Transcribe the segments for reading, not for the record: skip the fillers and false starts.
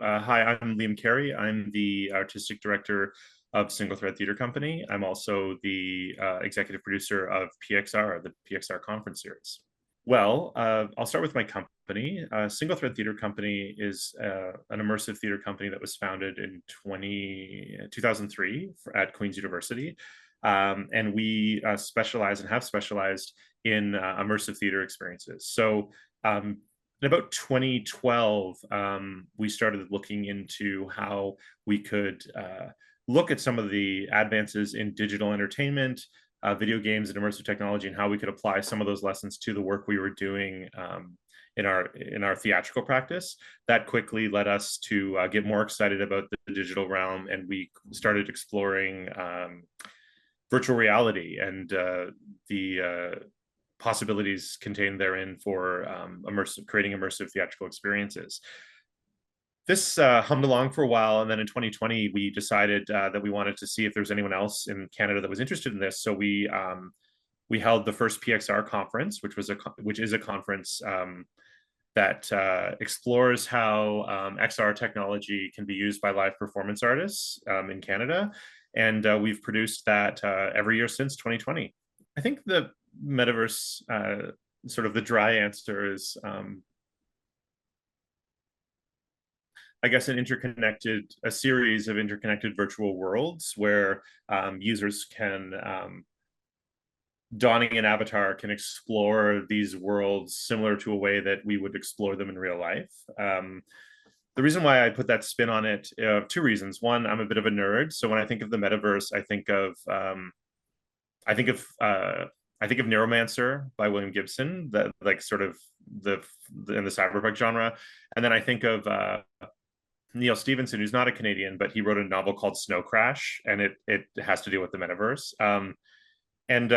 Hi, I'm Liam Karry. I'm the artistic director of Single Thread Theater Company. I'm also the executive producer of PXR, the PXR conference series. Well, I'll start with my company. Single Thread Theater Company is an immersive theater company that was founded in 2003 at Queen's University. And we specialize and have specialized in immersive theater experiences. So in about 2012, we started looking into how we could look at some of the advances in digital entertainment, video games, and immersive technology, and how we could apply some of those lessons to the work we were doing in our theatrical practice. That quickly led us to get more excited about the digital realm, and we started exploring virtual reality and the possibilities contained therein for creating immersive theatrical experiences. This hummed along for a while, and then in 2020 we decided that we wanted to see if there's anyone else in Canada that was interested in this. So we held the first PXR conference, which is a conference that explores how XR technology can be used by live performance artists in Canada, and we've produced that every year since 2020. I think the metaverse, sort of the dry answer is, I guess, a series of interconnected virtual worlds where users can, donning an avatar, can explore these worlds similar to a way that we would explore them in real life. The reason why I put that spin on it, two reasons. One, I'm a bit of a nerd, so when I think of the metaverse, I think of Neuromancer by William Gibson, that like sort of in the cyberpunk genre, and then I think of Neil Stephenson, who's not a Canadian, but he wrote a novel called Snow Crash, and it has to do with the metaverse. And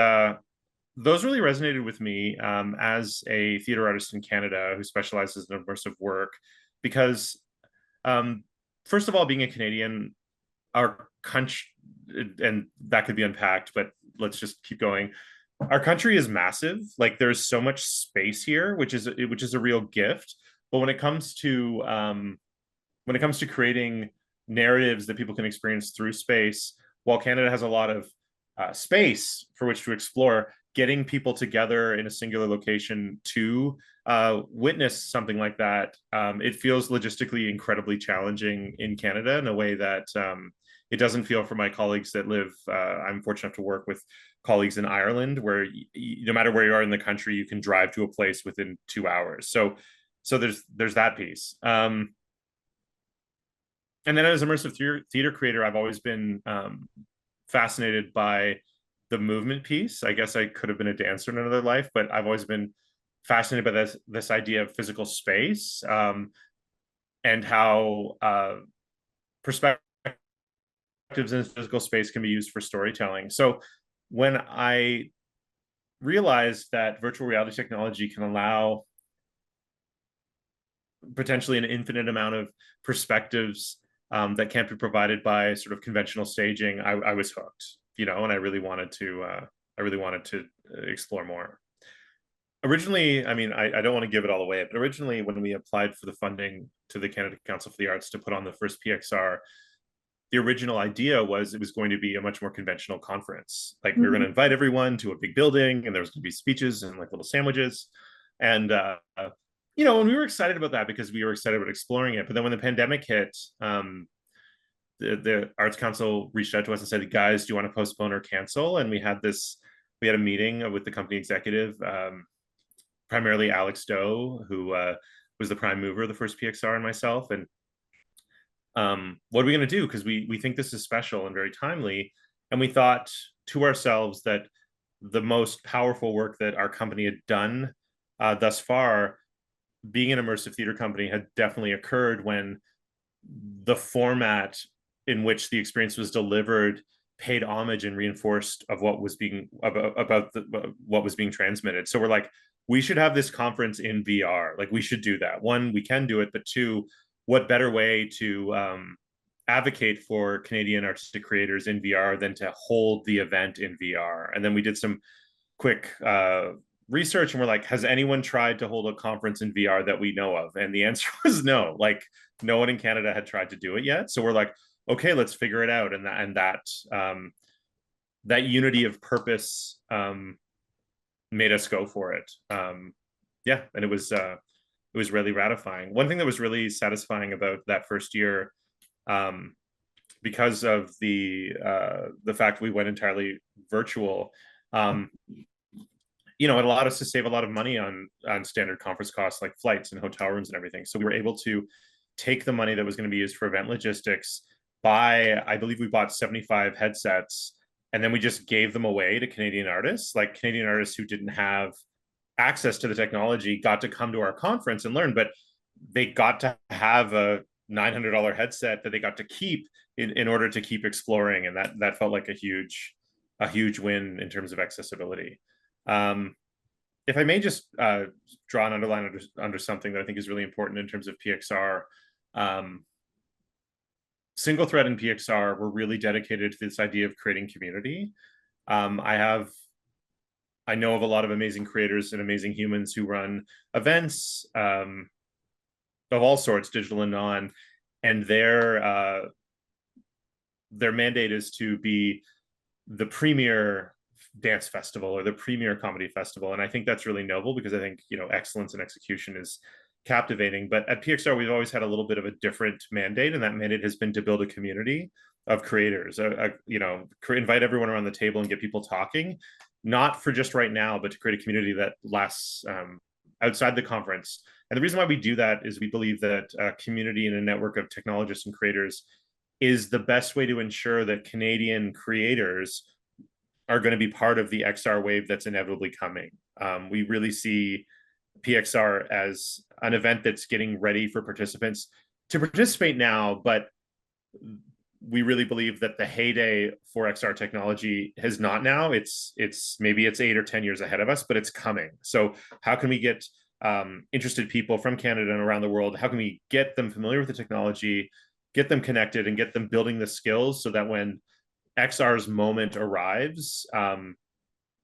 those really resonated with me as a theater artist in Canada who specializes in immersive work, because first of all, being a Canadian, our country, and that could be unpacked, but let's just keep going. Our country is massive. Like, there's so much space here, which is a real gift. But when it comes to creating narratives that people can experience through space, while Canada has a lot of space for which to explore, getting people together in a singular location to witness something like that, it feels logistically incredibly challenging in Canada in a way that it doesn't feel for my colleagues that live. I'm fortunate enough to work with colleagues in Ireland, where no matter where you are in the country, you can drive to a place within 2 hours. So there's that piece. And then as an immersive theater creator, I've always been fascinated by the movement piece. I guess I could have been a dancer in another life, but I've always been fascinated by this idea of physical space, and how perspectives in physical space can be used for storytelling. So when I realized that virtual reality technology can allow potentially an infinite amount of perspectives that can't be provided by sort of conventional staging, I was hooked, and I really wanted to explore more. Originally, I mean, I don't want to give it all away, but originally when we applied for the funding to the Canada Council for the Arts to put on the first PXR, the original idea was it was going to be a much more conventional conference. Like, we were going to invite everyone to a big building, and there was going to be speeches and like little sandwiches. And, and we were excited about that because we were excited about exploring it. But then when the pandemic hit, the Arts Council reached out to us and said, guys, do you want to postpone or cancel? And we had a meeting with the company executive, primarily Alex Doe, who was the prime mover of the first PXR, and myself. And what are we going to do? Because we think this is special and very timely. And we thought to ourselves that the most powerful work that our company had done thus far, being an immersive theater company, had definitely occurred when the format in which the experience was delivered paid homage and reinforced of what was being what was being transmitted. So we're like, we should have this conference in VR. Like, we should do that. One, we can do it, but two, what better way to advocate for Canadian artistic creators in VR than to hold the event in VR? And then we did some quick research and we're like, has anyone tried to hold a conference in VR that we know of? And the answer was no. Like, no one in Canada had tried to do it yet. So we're like, okay, let's figure it out. And that unity of purpose made us go for it. Yeah, and it was really ratifying. One thing that was really satisfying about that first year, um, because of the fact we went entirely virtual, um, it allowed us to save a lot of money on standard conference costs like flights and hotel rooms and everything. So we were able to take the money that was going to be used for event logistics, I believe we bought 75 headsets, and then we just gave them away to Canadian artists. Like, Canadian artists who didn't have access to the technology got to come to our conference and learn, but they got to have a $900 headset that they got to keep in order to keep exploring, and that felt like a huge win in terms of accessibility. Um, if I may just draw an underline under something that I think is really important in terms of PXR, um, single thread and PXR were really dedicated to this idea of creating community. Um, I have I know of a lot of amazing creators and amazing humans who run events of all sorts, digital and non, and their mandate is to be the premier dance festival or the premier comedy festival. And I think that's really noble, because I think, excellence and execution is captivating. But at PXR, we've always had a little bit of a different mandate, and that mandate has been to build a community of creators. Invite everyone around the table and get people talking, not for just right now, but to create a community that lasts outside the conference. And the reason why we do that is we believe that a community and a network of technologists and creators is the best way to ensure that Canadian creators are going to be part of the XR wave that's inevitably coming. We really see PXR as an event that's getting ready for participants to participate now, but we really believe that the heyday for XR technology has not now. Maybe it's 8 or 10 years ahead of us, but it's coming. So how can we get interested people from Canada and around the world? How can we get them familiar with the technology, get them connected, and get them building the skills so that when XR's moment arrives,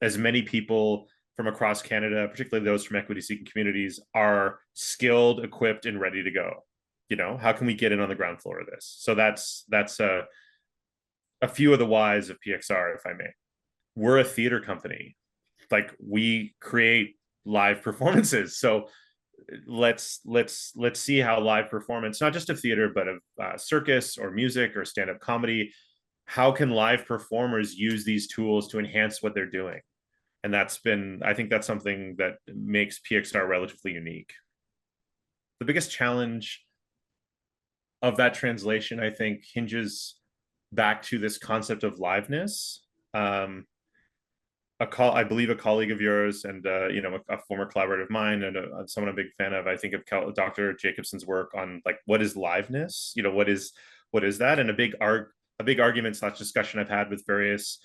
as many people from across Canada, particularly those from equity-seeking communities, are skilled, equipped, and ready to go? How can we get in on the ground floor of this? So that's a few of the whys of PXR, if I may. We're a theater company. Like, we create live performances. So let's see how live performance, not just of theater, but of circus or music or stand-up comedy, how can live performers use these tools to enhance what they're doing? And I think that's something that makes PXR relatively unique. The biggest challenge of that translation, I think, hinges back to this concept of liveness. I believe a colleague of yours and a former collaborator of mine and someone I'm a big fan of, I think of Dr. Jacobson's work on, like, what is liveness? What is that? And a big argument / discussion I've had with various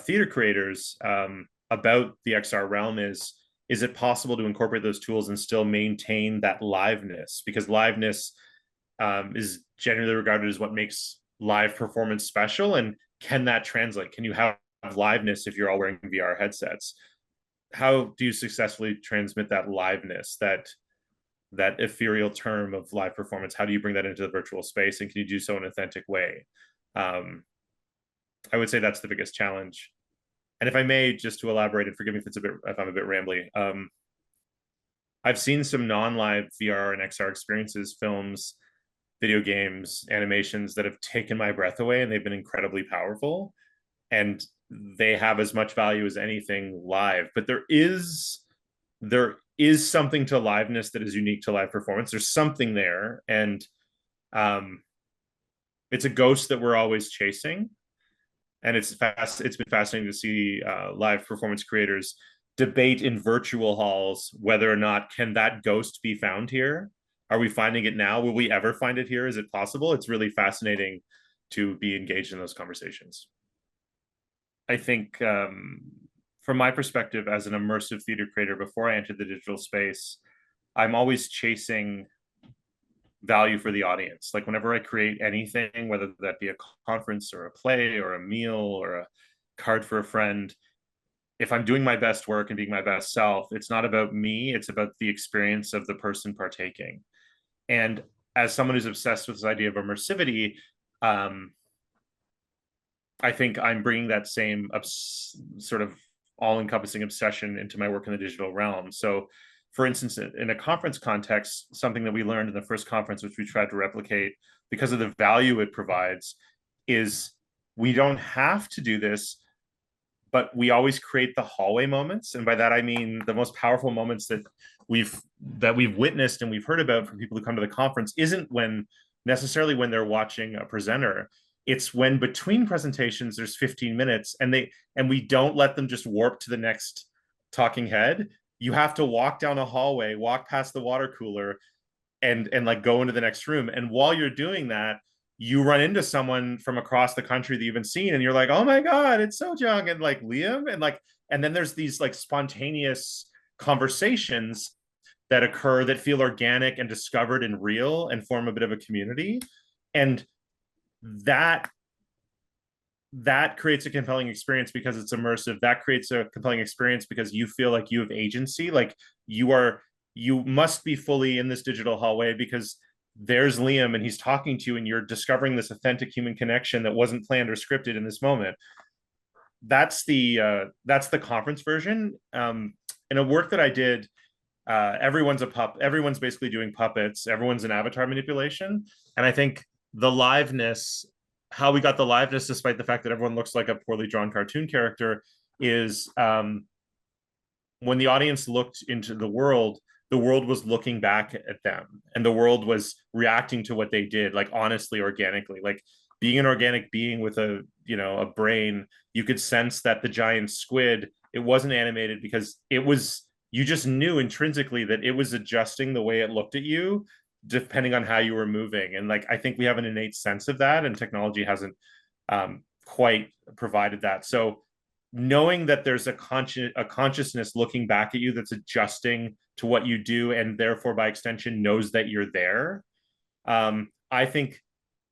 theater creators about the XR realm is it possible to incorporate those tools and still maintain that liveness? Because liveness is generally regarded as what makes live performance special. And can that translate? Can you have liveness if you're all wearing VR headsets? How do you successfully transmit that liveness, that ethereal term of live performance? How do you bring that into the virtual space, and can you do so in an authentic way? I would say that's the biggest challenge. And if I may, just to elaborate, and forgive me if I'm a bit rambly, I've seen some non-live VR and XR experiences, films, video games, animations that have taken my breath away, and they've been incredibly powerful, and they have as much value as anything live. But there is something to liveness that is unique to live performance. There's something there, and it's a ghost that we're always chasing. And it's been fascinating to see live performance creators debate in virtual halls whether or not can that ghost be found here. Are we finding it now? Will we ever find it here? Is it possible? It's really fascinating to be engaged in those conversations. I think from my perspective as an immersive theater creator, before I entered the digital space, I'm always chasing value for the audience. Like, whenever I create anything, whether that be a conference or a play or a meal or a card for a friend, if I'm doing my best work and being my best self, it's not about me, it's about the experience of the person partaking. And as someone who's obsessed with this idea of immersivity, um, I think I'm bringing that same sort of all-encompassing obsession into my work in the digital realm. So, for instance, in a conference context, something that we learned in the first conference, which we tried to replicate because of the value it provides, is we don't have to do this, but we always create the hallway moments. And by that I mean the most powerful moments we've we've witnessed and we've heard about from people who come to the conference isn't when necessarily when they're watching a presenter. It's when between presentations there's 15 minutes and we don't let them just warp to the next talking head. You have to walk down a hallway, walk past the water cooler, and like go into the next room. And while you're doing that, you run into someone from across the country that you've been seeing, and you're like, oh my God, it's so Jung and like Liam. And then there's these like spontaneous conversations that occur that feel organic and discovered and real and form a bit of a community. And that that creates a compelling experience because it's immersive. That creates a compelling experience because you feel like you have agency, like you must be fully in this digital hallway because there's Liam and he's talking to you and you're discovering this authentic human connection that wasn't planned or scripted in this moment. That's the conference version. In a work that I did, everyone's basically doing puppets, everyone's in avatar manipulation, and I think the liveness, how we got the liveness despite the fact that everyone looks like a poorly drawn cartoon character, is when the audience looked into the world was looking back at them and the world was reacting to what they did, like honestly, organically. Like being an organic being with a brain, you could sense that the giant squid, it wasn't animated because you just knew intrinsically that it was adjusting the way it looked at you depending on how you were moving. And like I think we have an innate sense of that, and technology hasn't quite provided that. So knowing that there's a consciousness looking back at you that's adjusting to what you do and therefore by extension knows that you're there, I think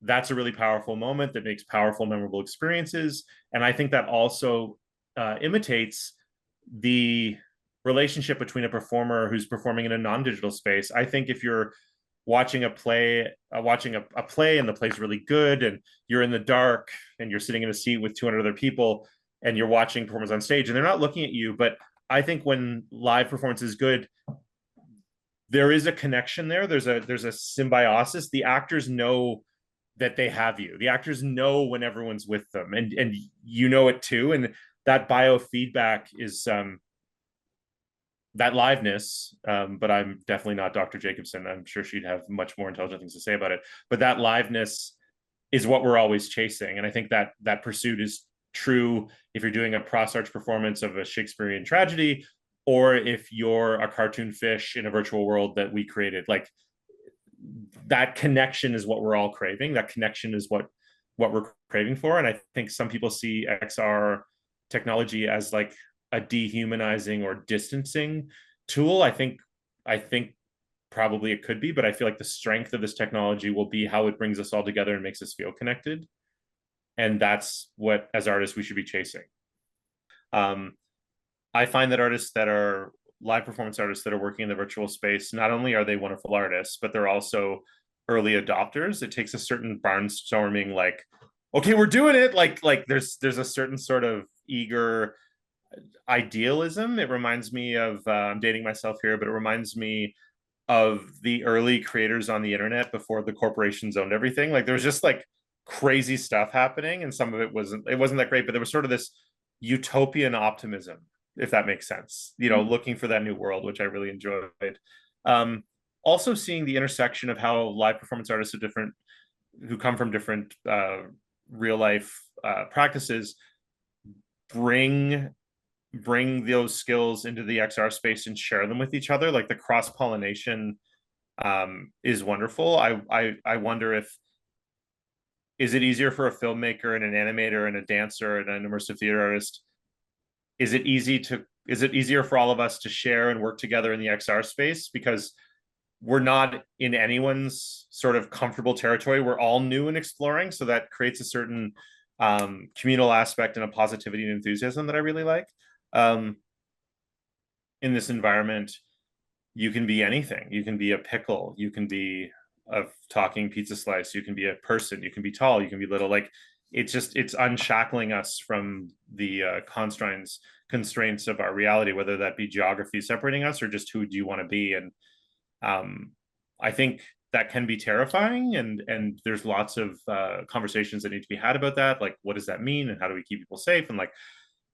that's a really powerful moment that makes powerful, memorable experiences. And I think that also imitates the relationship between a performer who's performing in a non-digital space. I think if you're watching a play, a play and the play's really good and you're in the dark and you're sitting in a seat with 200 other people and you're watching performers on stage and they're not looking at you, but I think when live performance is good, there is a connection there. There's a symbiosis. The actors know that they have you. The actors know when everyone's with them, and you know it too. And that biofeedback is that liveness. But I'm definitely not Dr. Jacobson. I'm sure she'd have much more intelligent things to say about it. But that liveness is what we're always chasing, and I think that pursuit is true if you're doing a Prost Arch performance of a Shakespearean tragedy, or if you're a cartoon fish in a virtual world that we created. Like that connection is what we're all craving. That connection is what we're craving for. And I think some people see XR technology as like a dehumanizing or distancing tool. I think probably it could be, but I feel like the strength of this technology will be how it brings us all together and makes us feel connected. And that's what, as artists, we should be chasing. I find that artists that are live performance artists that are working in the virtual space, not only are they wonderful artists, but they're also early adopters. It takes a certain barnstorming, like, okay, we're doing it. Like there's a certain sort of eager idealism. It reminds me of, I'm dating myself here, but it reminds me of the early creators on the internet before the corporations owned everything. Like there was just like crazy stuff happening, and some of it wasn't that great, but there was sort of this utopian optimism, if that makes sense, looking for that new world, which I really enjoyed. Also seeing the intersection of how live performance artists are different, who come from different real life practices, bring those skills into the XR space and share them with each other. Like the cross pollination is wonderful. I wonder if, is it easier for a filmmaker and an animator and a dancer and an immersive theater artist? Is it easier for all of us to share and work together in the XR space because we're not in anyone's sort of comfortable territory? We're all new and exploring, so that creates a certain communal aspect and a positivity and enthusiasm that I really like. um, in this environment, you can be anything. You can be a pickle. You can be a talking pizza slice. You can be a person. You can be tall. You can be little. Like it's unshackling us from the constraints of our reality, whether that be geography separating us or just who do you want to be. And um, I think that can be terrifying, and there's lots of conversations that need to be had about that. Like, what does that mean, and how do we keep people safe?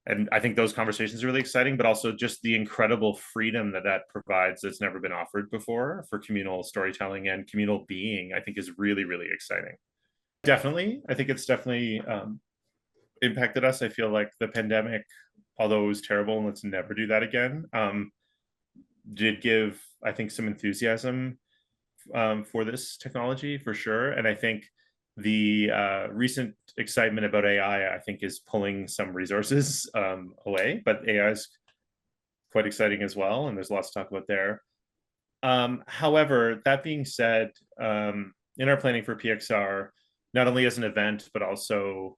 And I think those conversations are really exciting, but also just the incredible freedom that that provides that's never been offered before for communal storytelling and communal being, I think is really, really exciting. Definitely. I think it's definitely impacted us. I feel like the pandemic, although it was terrible and let's never do that again, did give, I think, some enthusiasm for this technology for sure. And I think the recent excitement about AI, I think, is pulling some resources away, but AI is quite exciting as well. And there's lots to talk about there. However, that being said, in our planning for PXR, not only as an event, but also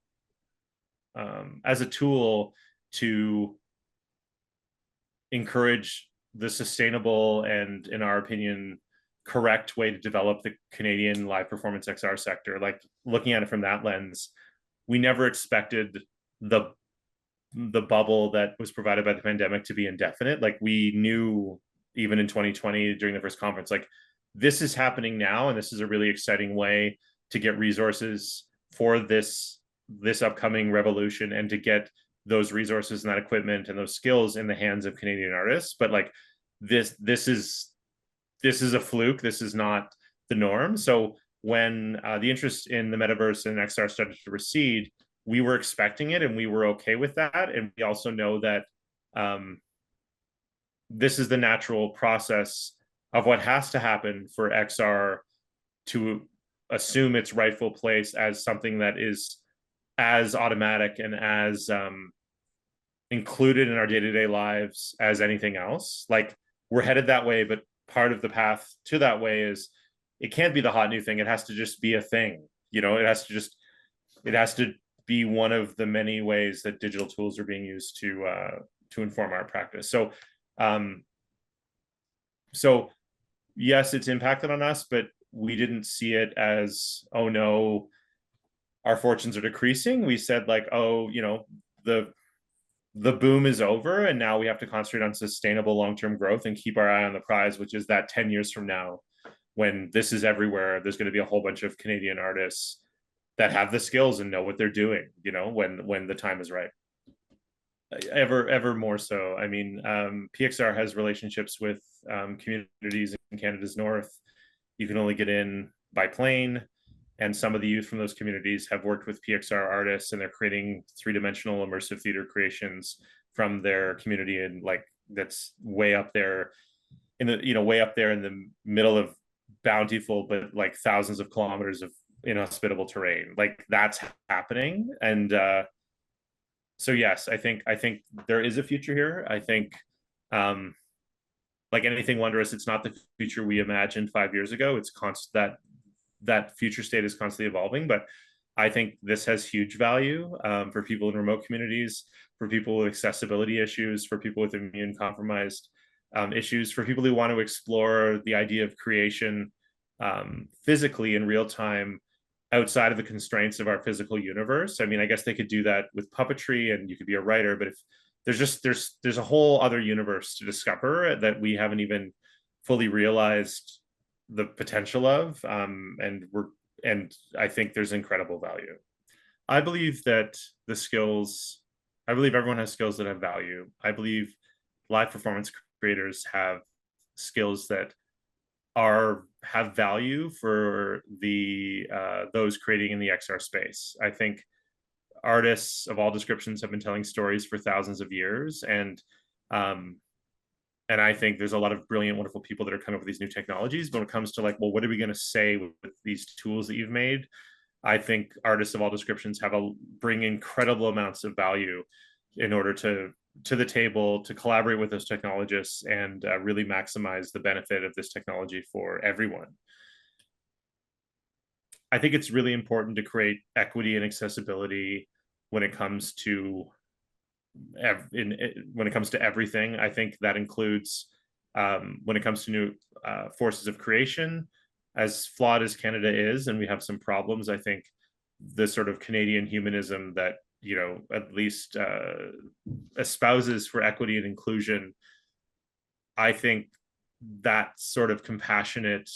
as a tool to encourage the sustainable and, in our opinion, correct way to develop the Canadian live performance XR sector. Like looking at it from that lens, we never expected the the bubble that was provided by the pandemic to be indefinite. Like we knew even in 2020 during the first conference, like this is happening now, and this is a really exciting way to get resources for this upcoming revolution and to get those resources and that equipment and those skills in the hands of Canadian artists. But like this is a fluke. This is not the norm. So when the interest in the metaverse and XR started to recede, we were expecting it and we were okay with that. And we also know that um, this is the natural process of what has to happen for XR to assume its rightful place as something that is as automatic and as included in our day-to-day lives as anything else. Like we're headed that way, but part of the path to that way is it can't be the hot new thing. It has to just be a thing. It has to be one of the many ways that digital tools are being used to inform our practice. Um, so yes, it's impacted on us, but we didn't see it as, oh no, our fortunes are decreasing. We said like, oh, the boom is over and now we have to concentrate on sustainable long-term growth and keep our eye on the prize, which is that 10 years from now, when this is everywhere, there's going to be a whole bunch of Canadian artists that have the skills and know what they're doing, when the time is right. Ever more so. I mean, PXR has relationships with communities in Canada's north. You can only get in by plane, and some of the youth from those communities have worked with PXR artists, and they're creating three-dimensional immersive theater creations from their community, and like that's way up there way up there in the middle of bountiful but like thousands of kilometers of inhospitable terrain. Like that's happening. And so yes, I think there is a future here. I think like anything wondrous, it's not the future we imagined 5 years ago. It's constant that future state is constantly evolving. But I think this has huge value for people in remote communities, for people with accessibility issues, for people with immune compromised issues, for people who want to explore the idea of creation physically in real time outside of the constraints of our physical universe. I mean, I guess they could do that with puppetry and you could be a writer, but if there's a whole other universe to discover that we haven't even fully realized the potential of, and I think there's incredible value. I believe that the skills, I believe everyone has skills that have value. I believe live performance creators have skills that have value for the those creating in the XR space. I think artists of all descriptions have been telling stories for thousands of years, um, and I think there's a lot of brilliant, wonderful people that are coming up with these new technologies. But when it comes to like, well, what are we going to say with these tools that you've made? I think artists of all descriptions bring incredible amounts of value in order to the table to collaborate with those technologists and really maximize the benefit of this technology for everyone. I think it's really important to create equity and accessibility when it comes to when it comes to everything. I think that includes when it comes to new forces of creation. As flawed as Canada is, and we have some problems, I think the sort of Canadian humanism that at least espouses for equity and inclusion, I think that sort of compassionate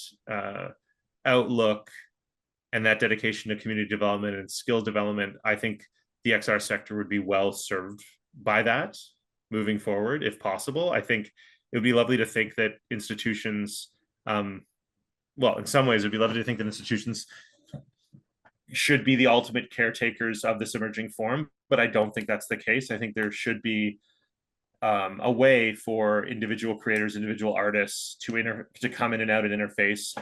outlook and that dedication to community development and skill development, I think the XR sector would be well served by that moving forward, if possible. I think it would be lovely to think that institutions, well, in some ways, it'd be lovely to think that institutions should be the ultimate caretakers of this emerging form, but I don't think that's the case. I think there should be a way for individual creators, individual artists to come in and out and interface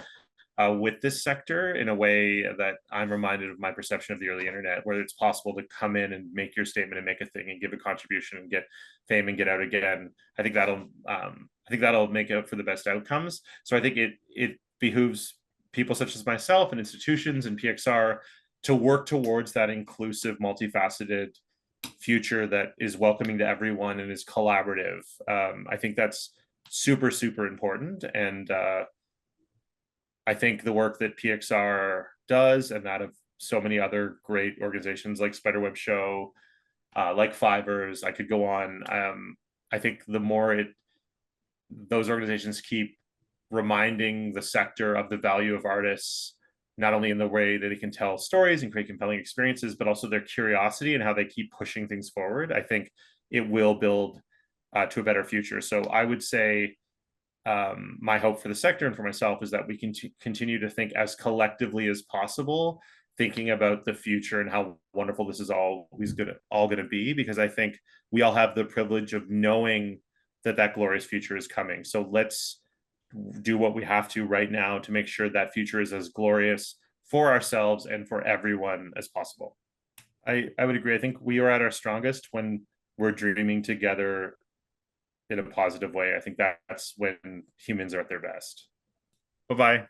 with this sector in a way that I'm reminded of my perception of the early internet, where it's possible to come in and make your statement and make a thing and give a contribution and get fame and get out again. I think that'll make it for the best outcomes. So I think it behooves people such as myself and institutions and PXR to work towards that inclusive, multifaceted future that is welcoming to everyone and is collaborative. I think that's super, super important. And I think the work that PXR does and that of so many other great organizations like Spiderweb Show, like Fivers, I could go on. I think the more those organizations keep reminding the sector of the value of artists, not only in the way that they can tell stories and create compelling experiences, but also their curiosity and how they keep pushing things forward, I think it will build to a better future. So I would say my hope for the sector and for myself is that we can continue to think as collectively as possible, thinking about the future and how wonderful this is all going to be, because I think we all have the privilege of knowing that glorious future is coming. So let's do what we have to right now to make sure that future is as glorious for ourselves and for everyone as possible. I would agree. I think we are at our strongest when we're dreaming together in a positive way. I think that's when humans are at their best. Bye-bye.